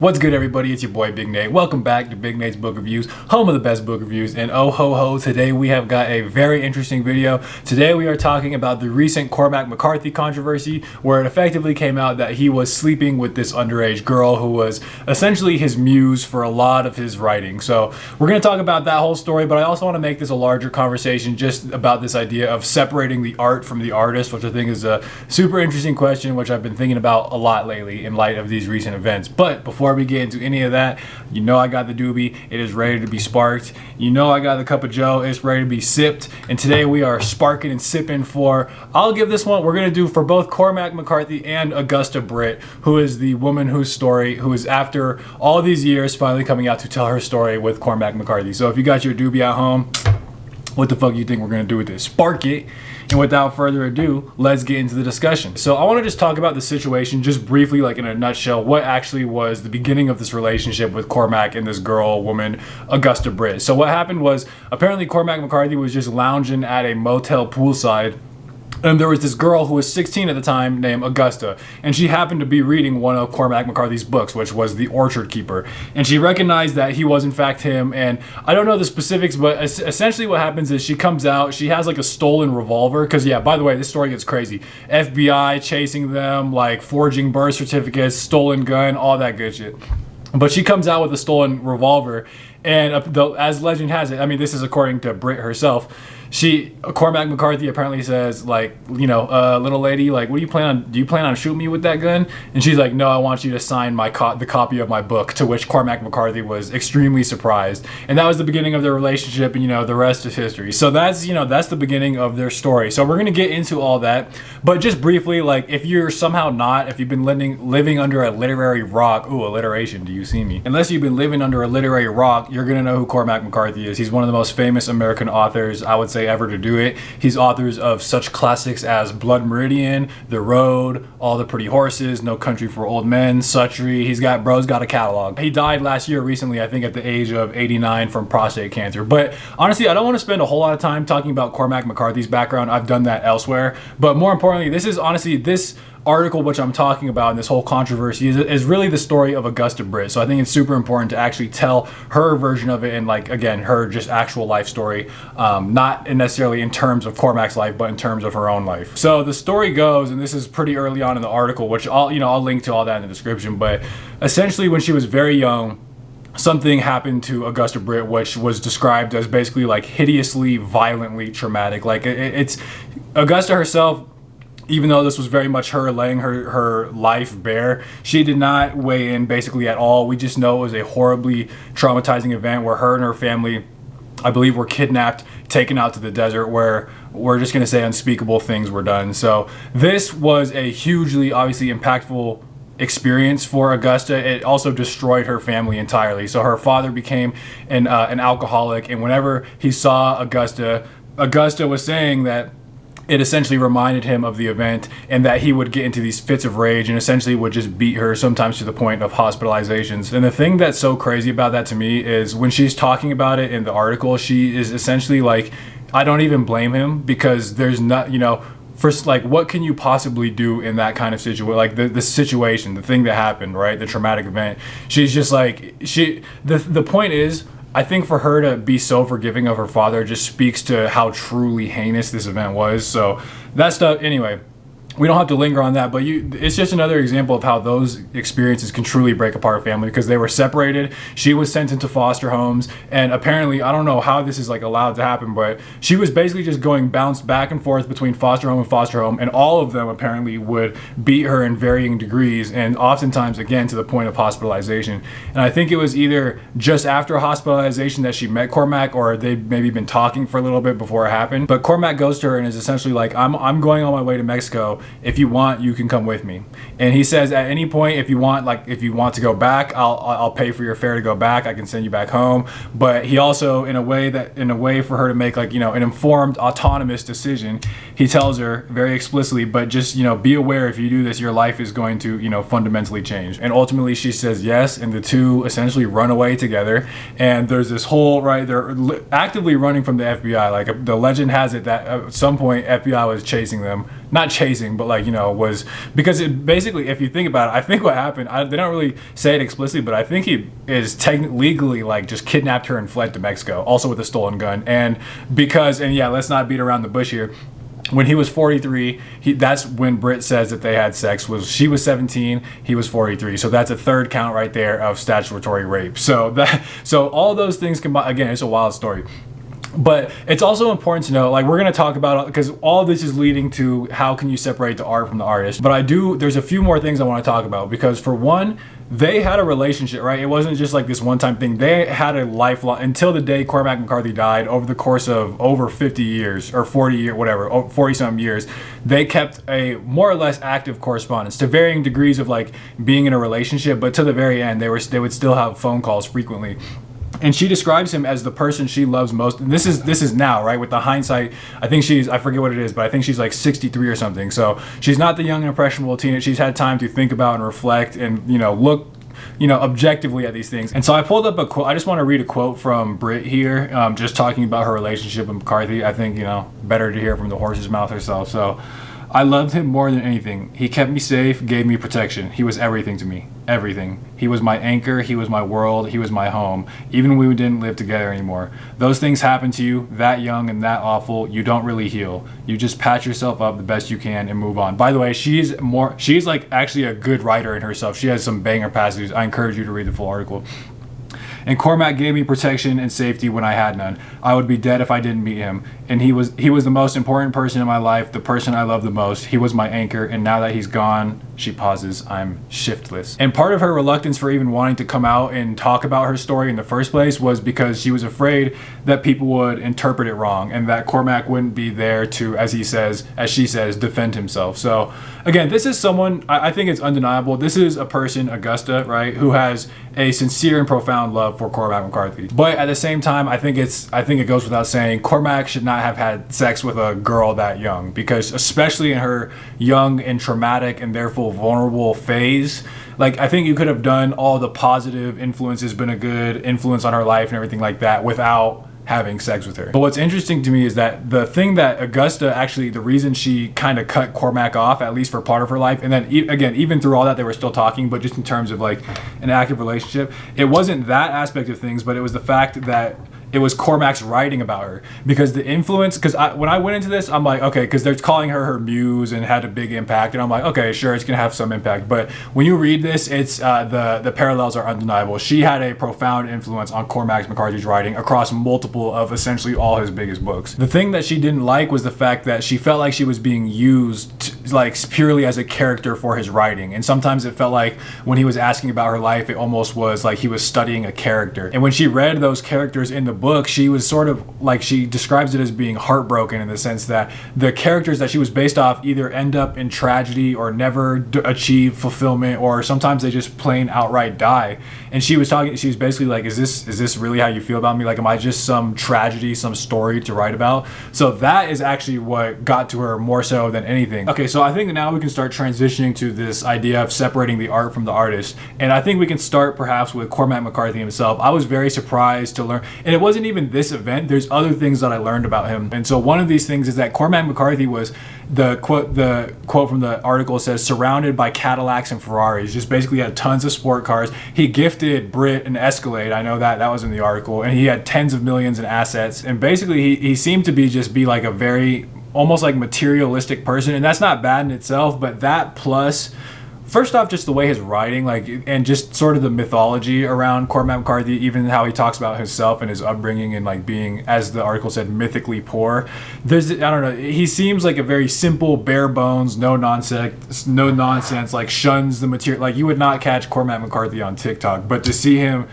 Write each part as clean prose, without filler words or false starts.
What's good, everybody? It's your boy Big Nate. Welcome back to Big Nate's Book Reviews, home of the best book reviews. And oh ho ho, today we have got a very interesting video. Today we are talking about the recent Cormac Mccarthy controversy, where it effectively came out that he was sleeping with this underage girl who was essentially his muse for a lot of his writing. So we're going to talk about that whole story, but I also want to make this a larger conversation just about this idea of separating the art from the artist, which I think is a super interesting question, which I've been thinking about a lot lately in light of these recent events. But before we get into any of that, you know I got the doobie. It is ready to be sparked. You know I got the cup of joe. It's ready to be sipped. And today we are sparking and sipping for, I'll give this one, we're going to do for both Cormac Mccarthy and AUGUSTA BRITT, who is the woman whose story, who is after all these years finally coming out to tell her story with Cormac Mccarthy. So if you got your doobie at home, what the fuck you think we're going to do with this? Spark it. And without further ado, let's get into the discussion. So I want to just talk about the situation just briefly, like in a nutshell, what actually was the beginning of this relationship with Cormac and this girl, woman, AUGUSTA BRITT. So what happened was, apparently Cormac Mccarthy was just lounging at a motel poolside, and there was this girl who was 16 at the time named AUGUSTA, and she happened to be reading one of Cormac Mccarthy's books, which was The Orchard Keeper, and she recognized that he was in fact him. And I don't know the specifics, but essentially what happens is she comes out, she has like a stolen revolver, because yeah, by the way, this story gets crazy. FBI chasing them, like forging birth certificates, stolen gun, all that good shit. But she comes out with a stolen revolver, and as legend has it, I mean, this is according to BRITT herself, Cormac Mccarthy apparently says, like, you know, little lady, like, what do you plan on shooting me with that gun? And she's like, no, I want you to sign the copy of my book, to which Cormac Mccarthy was extremely surprised. And that was the beginning of their relationship, and, you know, the rest is history. So that's, you know, that's the beginning of their story. So we're going to get into all that, but just briefly, like, if you're somehow not, if you've been living under a literary rock, ooh, alliteration, do you see me? Unless you've been living under a literary rock, you're going to know who Cormac Mccarthy is. He's one of the most famous American authors, I would say, ever to do it. He's authors of such classics as Blood Meridian, The Road, All the Pretty Horses, No Country for Old Men, Suttree. Bro's got a catalog. He died last year recently, I think at the age of 89 from prostate cancer. But honestly, I don't want to spend a whole lot of time talking about Cormac McCarthy's background. I've done that elsewhere. But more importantly, this is honestly, this article which I'm talking about and this whole controversy is really the story of AUGUSTA BRITT. So I think it's super important to actually tell her version of it, and, like, again, her just actual life story, not necessarily in terms of Cormac's life, but in terms of her own life. So the story goes, and this is pretty early on in the article, which I'll link to all that in the description, but essentially when she was very young, something happened to AUGUSTA BRITT, which was described as basically like hideously, violently traumatic. Like it's AUGUSTA herself, even though this was very much her laying her life bare, she did not weigh in basically at all. We just know it was a horribly traumatizing event where her and her family, I believe, were kidnapped, taken out to the desert, where we're just going to say unspeakable things were done. So this was a hugely, obviously, impactful experience for AUGUSTA. It also destroyed her family entirely. So her father became an alcoholic, and whenever he saw AUGUSTA was saying that it essentially reminded him of the event, and that he would get into these fits of rage and essentially would just beat her, sometimes to the point of hospitalizations. And the thing that's so crazy about that to me is when she's talking about it in the article, she is essentially like, I don't even blame him, because there's not, you know, first, like, what can you possibly do in that kind of situation? Like the situation, the thing that happened, right? The traumatic event. She's just like, the point is, I think for her to be so forgiving of her father just speaks to how truly heinous this event was. So that stuff, anyway, we don't have to linger on that, but it's just another example of how those experiences can truly break apart a family, because they were separated. She was sent into foster homes, and apparently, I don't know how this is like allowed to happen, but she was basically just bounced back and forth between foster home, and all of them apparently would beat her in varying degrees, and oftentimes, again, to the point of hospitalization. And I think it was either just after hospitalization that she met Cormac, or they'd maybe been talking for a little bit before it happened. But Cormac goes to her and is essentially like, I'm going on my way to Mexico. If you want, you can come with me. And he says, at any point, if you want to go back, I'll pay for your fare to go back. I can send you back home. But he also, in a way for her to make, like, you know, an informed, autonomous decision, he tells her very explicitly, but just, you know, be aware, if you do this, your life is going to, you know, fundamentally change. And ultimately she says yes, and the two essentially run away together. And there's this whole, right, they're actively running from the FBI. Like, the legend has it that at some point FBI was chasing them not chasing, but like, you know, was, because it basically, if you think about it, I think what happened, they don't really say it explicitly, but I think he is technically legally like just kidnapped her and fled to Mexico, also with a stolen gun. And because, and yeah, let's not beat around the bush here. When he was 43, that's when Britt says that they had sex. She was 17, he was 43. So that's a third count right there of statutory rape. So all those things combined, again, it's a wild story. But it's also important to know, like, we're going to talk about, because all of this is leading to how can you separate the art from the artist. But there's a few more things I want to talk about, because for one, they had a relationship, right? It wasn't just like this one-time thing. They had a lifelong, until the day Cormac McCarthy died, over the course of over 50 years, or 40 years, whatever, 40-something years, they kept a more or less active correspondence to varying degrees of like being in a relationship, but to the very end, they would still have phone calls frequently. And she describes him as the person she loves most. And this is now, right? With the hindsight, I think I forget what it is, but I think she's like 63 or something. So she's not the young and impressionable teenager. She's had time to think about and reflect and, you know, look, you know, objectively at these things. And so I pulled up a quote. I just want to read a quote from Britt here, just talking about her relationship with McCarthy. I think, you know, better to hear from the horse's mouth herself. So, I loved him more than anything. He kept me safe, gave me protection. He was everything to me. Everything. He was my anchor. He was my world. He was my home. Even when we didn't live together anymore. Those things happen to you, that young and that awful. You don't really heal. You just patch yourself up the best you can and move on. By the way, she's like actually a good writer in herself. She has some banger passages. I encourage you to read the full article. And Cormac gave me protection and safety when I had none. I would be dead if I didn't meet him. And he was the most important person in my life, the person I love the most. He was my anchor, and now that he's gone, she pauses, I'm shiftless. And part of her reluctance for even wanting to come out and talk about her story in the first place was because she was afraid that people would interpret it wrong and that Cormac wouldn't be there to, as she says, defend himself. So again, this is someone, I think it's undeniable. This is a person, AGUSTA, right, who has a sincere and profound love for Cormac McCarthy. But at the same time, I think it goes without saying, Cormac should not have had sex with a girl that young, because especially in her young and traumatic and therefore vulnerable phase, like, I think you could have done all the positive influences, been a good influence on her life and everything like that without having sex with her. But what's interesting to me is that the thing that AGUSTA actually, the reason she kind of cut Cormac off, at least for part of her life, and then again, even through all that, they were still talking, but just in terms of like an active relationship, it wasn't that aspect of things, but it was the fact that it was Cormac's writing about her. Because the influence, because when I went into this, I'm like, okay, because they're calling her muse and had a big impact, and I'm like, okay, sure, it's gonna have some impact. But when you read this, it's the parallels are undeniable. She had a profound influence on Cormac McCarthy's writing across multiple of essentially all his biggest books. The thing that she didn't like was the fact that she felt like she was being used like purely as a character for his writing, and sometimes it felt like when he was asking about her life, it almost was like he was studying a character. And when she read those characters in the book, she was sort of like, she describes it as being heartbroken in the sense that the characters that she was based off either end up in tragedy or never achieve fulfillment, or sometimes they just plain outright die. And she was basically like, is this really how you feel about me? Like, am I just some tragedy, some story to write about? So that is actually what got to her more so than anything. Okay, so I think now we can start transitioning to this idea of separating the art from the artist. And I think we can start perhaps with Cormac McCarthy himself. I was very surprised to learn, and it wasn't even this event, there's other things that I learned about him. And so one of these things is that Cormac McCarthy was, the quote from the article says, surrounded by Cadillacs and Ferraris, just basically had tons of sport cars. He gifted Britt an Escalade, I know that was in the article, and he had tens of millions in assets. And basically he seemed to be like a very almost like materialistic person, and that's not bad in itself, but that plus, first off, just the way his writing, like, and just sort of the mythology around Cormac McCarthy, even how he talks about himself and his upbringing and like being, as the article said, mythically poor. I don't know, he seems like a very simple, bare bones, no nonsense, like shuns the material. Like, you would not catch Cormac McCarthy on TikTok, but to see him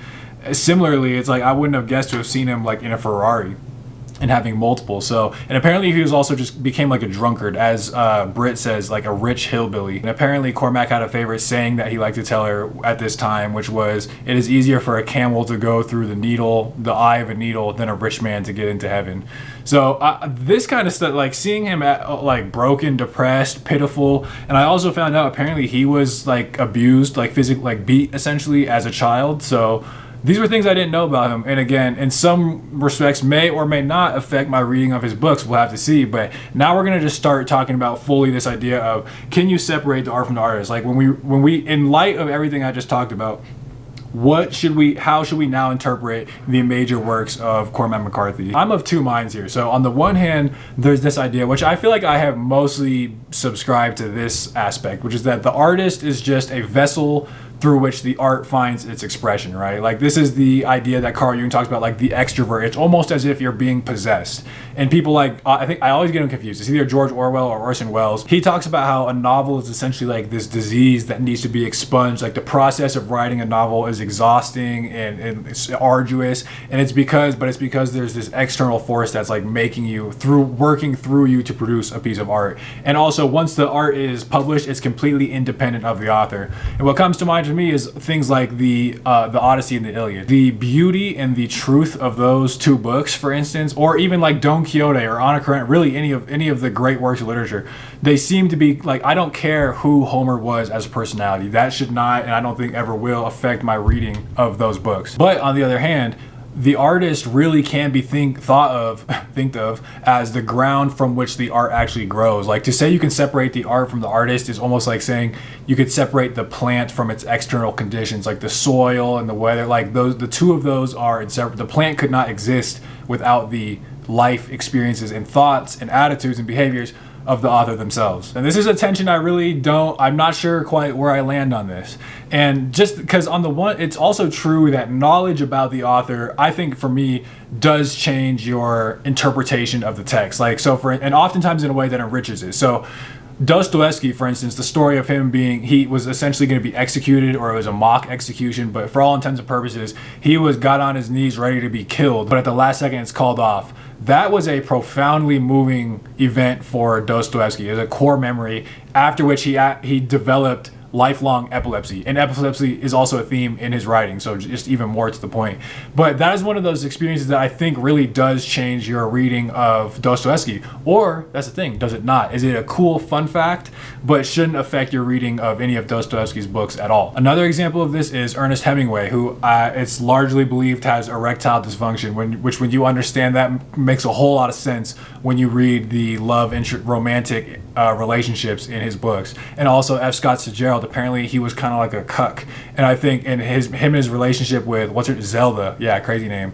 similarly, it's like I wouldn't have guessed to have seen him like in a Ferrari and having multiple. So, and apparently he was also just became like a drunkard, as Britt says, like a rich hillbilly. And apparently Cormac had a favorite saying that he liked to tell her at this time, which was, it is easier for a camel to go through the eye of a needle, than a rich man to get into heaven. So this kind of stuff, like seeing him like broken, depressed, pitiful. And I also found out apparently he was like abused, like physically, like beat essentially as a child. So These were things I didn't know about him, and again, in some respects may or may not affect my reading of his books. We'll have to see. But now we're gonna just start talking about fully this idea of, can you separate the art from the artist? Like when we in light of everything I just talked about, how should we now interpret the major works of Cormac McCarthy? I'm of two minds here. So on the one hand, there's this idea, which I feel like I have mostly subscribed to this aspect, which is that the artist is just a vessel through which the art finds its expression, right? Like this is the idea that Carl Jung talks about, like the extrovert. It's almost as if you're being possessed. And people like, I think I always get them confused. It's either George Orwell or Orson Welles. He talks about how a novel is essentially like this disease that needs to be expunged. Like the process of writing a novel is exhausting and it's arduous. And it's because there's this external force that's like working through you to produce a piece of art. And also once the art is published, it's completely independent of the author. And what comes to mind to me is things like the Odyssey and the Iliad. The beauty and the truth of those two books, for instance, or even like Don Quixote or Anna Karenina, really any of the great works of literature, they seem to be like, I don't care who Homer was as a personality. That should not, and I don't think ever will, affect my reading of those books. But on the other hand, the artist really can be think of as the ground from which the art actually grows. Like to say you can separate the art from the artist is almost like saying you could separate the plant from its external conditions, like the soil and the weather. Like the two of those are inseparable. The plant could not exist without the life experiences and thoughts and attitudes and behaviors of the author themselves. And this is a tension I'm not sure quite where I land on this. And just because on the one, it's also true that knowledge about the author, I think for me, does change your interpretation of the text. Like, and oftentimes in a way that enriches it. So Dostoevsky, for instance, the story of him he was essentially going to be executed, or it was a mock execution, but for all intents and purposes, he got on his knees ready to be killed, but at the last second it's called off. That was a profoundly moving event for Dostoevsky. It was a core memory, after which he developed lifelong epilepsy, and epilepsy is also a theme in his writing, so just even more to the point. But that is one of those experiences that I think really does change your reading of Dostoevsky. Or that's the thing, does it not? Is it a cool fun fact but shouldn't affect your reading of any of Dostoevsky's books at all? Another example of this is Ernest Hemingway, who it's largely believed has erectile dysfunction, which when you understand that, makes a whole lot of sense when you read the love and romantic relationships in his books. And also F. Scott Fitzgerald, apparently he was kind of like a cuck, and I think in him and his relationship with Zelda, yeah, crazy name,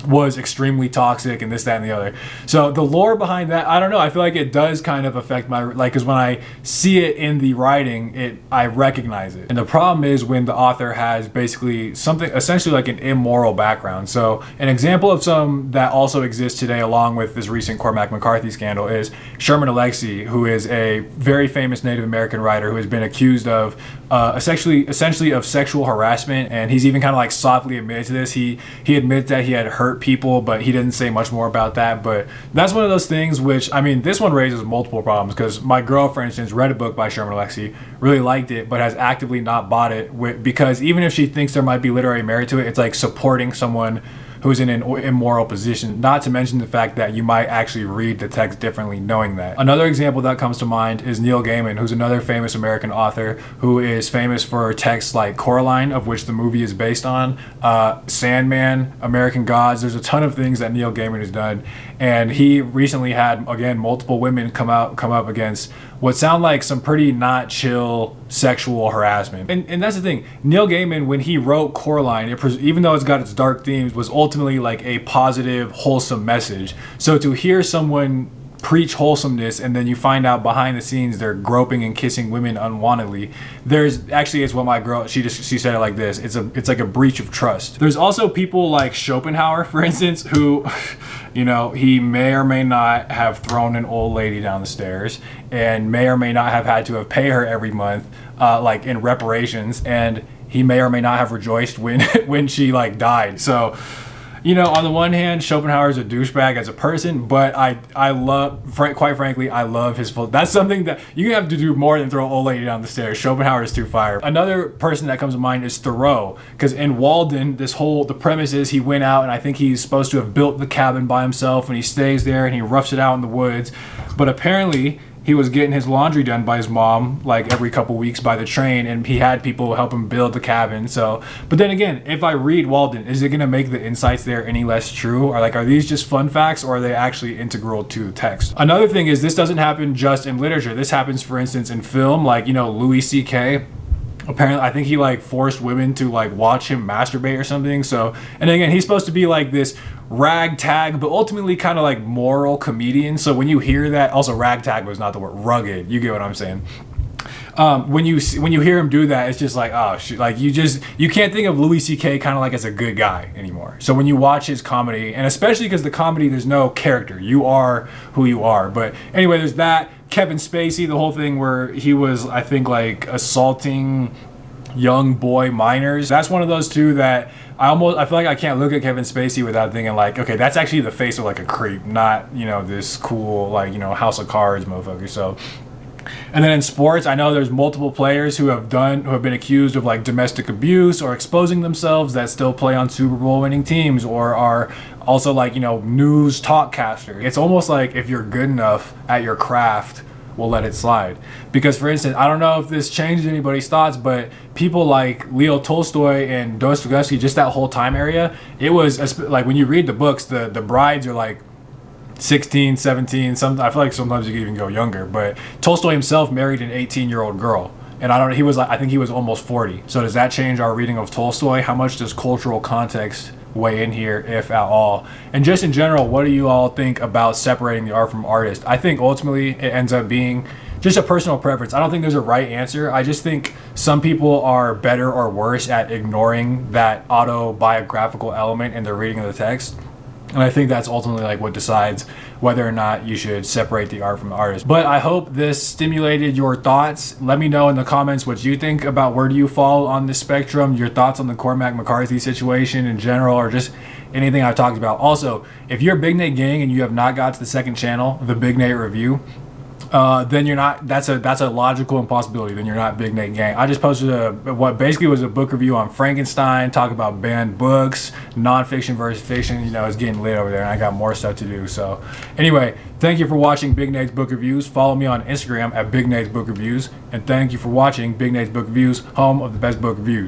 was extremely toxic and this, that, and the other. So the lore behind that, I don't know, I feel like it does kind of affect my, like, because when I see it in the writing, I recognize it. And the problem is when the author has basically something essentially like an immoral background. So an example of some that also exists today along with this recent Cormac McCarthy scandal is Sherman Alexie, who is a very famous Native American writer who has been accused of essentially of sexual harassment, and he's even kind of like softly admitted to this. He admits that he had hurt people, but he didn't say much more about that. But that's one of those things which, I mean, this one raises multiple problems, because my girl, for instance, read a book by Sherman Alexie, really liked it, but has actively not bought it because even if she thinks there might be literary merit to it, it's like supporting someone who's in an immoral position, not to mention the fact that you might actually read the text differently knowing that. Another example that comes to mind is Neil Gaiman, who's another famous American author who is famous for texts like Coraline, of which the movie is based on, Sandman, American Gods. There's a ton of things that Neil Gaiman has done, and he recently had, again, multiple women come up against what sound like some pretty not chill sexual harassment. And that's the thing, Neil Gaiman, when he wrote Coraline, even though it's got its dark themes, was ultimately like a positive, wholesome message. So to hear someone preach wholesomeness and then you find out behind the scenes they're groping and kissing women unwantedly, it's what my girl, she said it like this, it's like a breach of trust. There's also people like Schopenhauer, for instance, who he may or may not have thrown an old lady down the stairs and may or may not have had to have pay her every month like in reparations, and he may or may not have rejoiced when she like died. So on the one hand, Schopenhauer is a douchebag as a person, but I love, quite frankly, I love his full. That's something that you have to do more than throw an old lady down the stairs. Schopenhauer is too fire. Another person that comes to mind is Thoreau, because in Walden, the premise is he went out, and I think he's supposed to have built the cabin by himself, and he stays there and he roughs it out in the woods. But apparently, he was getting his laundry done by his mom like every couple weeks by the train, and he had people help him build the cabin. So, but then again, if I read Walden, is it going to make the insights there any less true? Or like, are these just fun facts, or are they actually integral to the text? Another thing is, this doesn't happen just in literature. This happens, for instance, in film. Like, you know, Louis C.K., apparently I think he like forced women to like watch him masturbate or something. So, and again, he's supposed to be like this ragtag but ultimately kind of like moral comedian. So when you hear that, also ragtag was not the word, rugged, you get what I'm saying. When you hear him do that, it's just like, oh shit, like you can't think of Louis C.K. kind of like as a good guy anymore. So when you watch his comedy, and especially because the comedy, there's no character, you are who you are. But anyway, there's that. Kevin Spacey, the whole thing where he was, I think, like assaulting young boy minors. That's one of those two that I feel like I can't look at Kevin Spacey without thinking like, okay, that's actually the face of like a creep, not, you know, this cool like, you know, House of Cards motherfucker. So, and then in sports, I know there's multiple players who have been accused of like domestic abuse or exposing themselves that still play on Super Bowl winning teams or are also like, you know, news talkcaster. It's almost like if you're good enough at your craft, we'll let it slide. Because for instance, I don't know if this changes anybody's thoughts, but people like Leo Tolstoy and Dostoevsky, just that whole time area, it was like when you read the books, the brides are like 16, 17, I feel like sometimes you can even go younger, but Tolstoy himself married an 18-year-old girl. And I think he was almost 40. So does that change our reading of Tolstoy? How much does cultural context weigh in here, if at all? And just in general, what do you all think about separating the art from artist? I think ultimately it ends up being just a personal preference. I don't think there's a right answer. I just think some people are better or worse at ignoring that autobiographical element in their reading of the text. And I think that's ultimately like what decides whether or not you should separate the art from the artist. But I hope this stimulated your thoughts. Let me know in the comments what you think about where do you fall on this spectrum, your thoughts on the Cormac McCarthy situation in general, or just anything I've talked about. Also, if you're a Big Nate gang and you have not got to the second channel, the Big Nate Review, then you're not, that's a logical impossibility, then you're not Big Nate gang. I just posted what basically was a book review on Frankenstein, talk about banned books, nonfiction versus fiction. You know, it's getting lit over there and I got more stuff to do. So anyway, thank you for watching Big Nate's Book Reviews. Follow me on Instagram at Big Nate's Book Reviews, and thank you for watching Big Nate's Book Reviews, home of the best book reviews.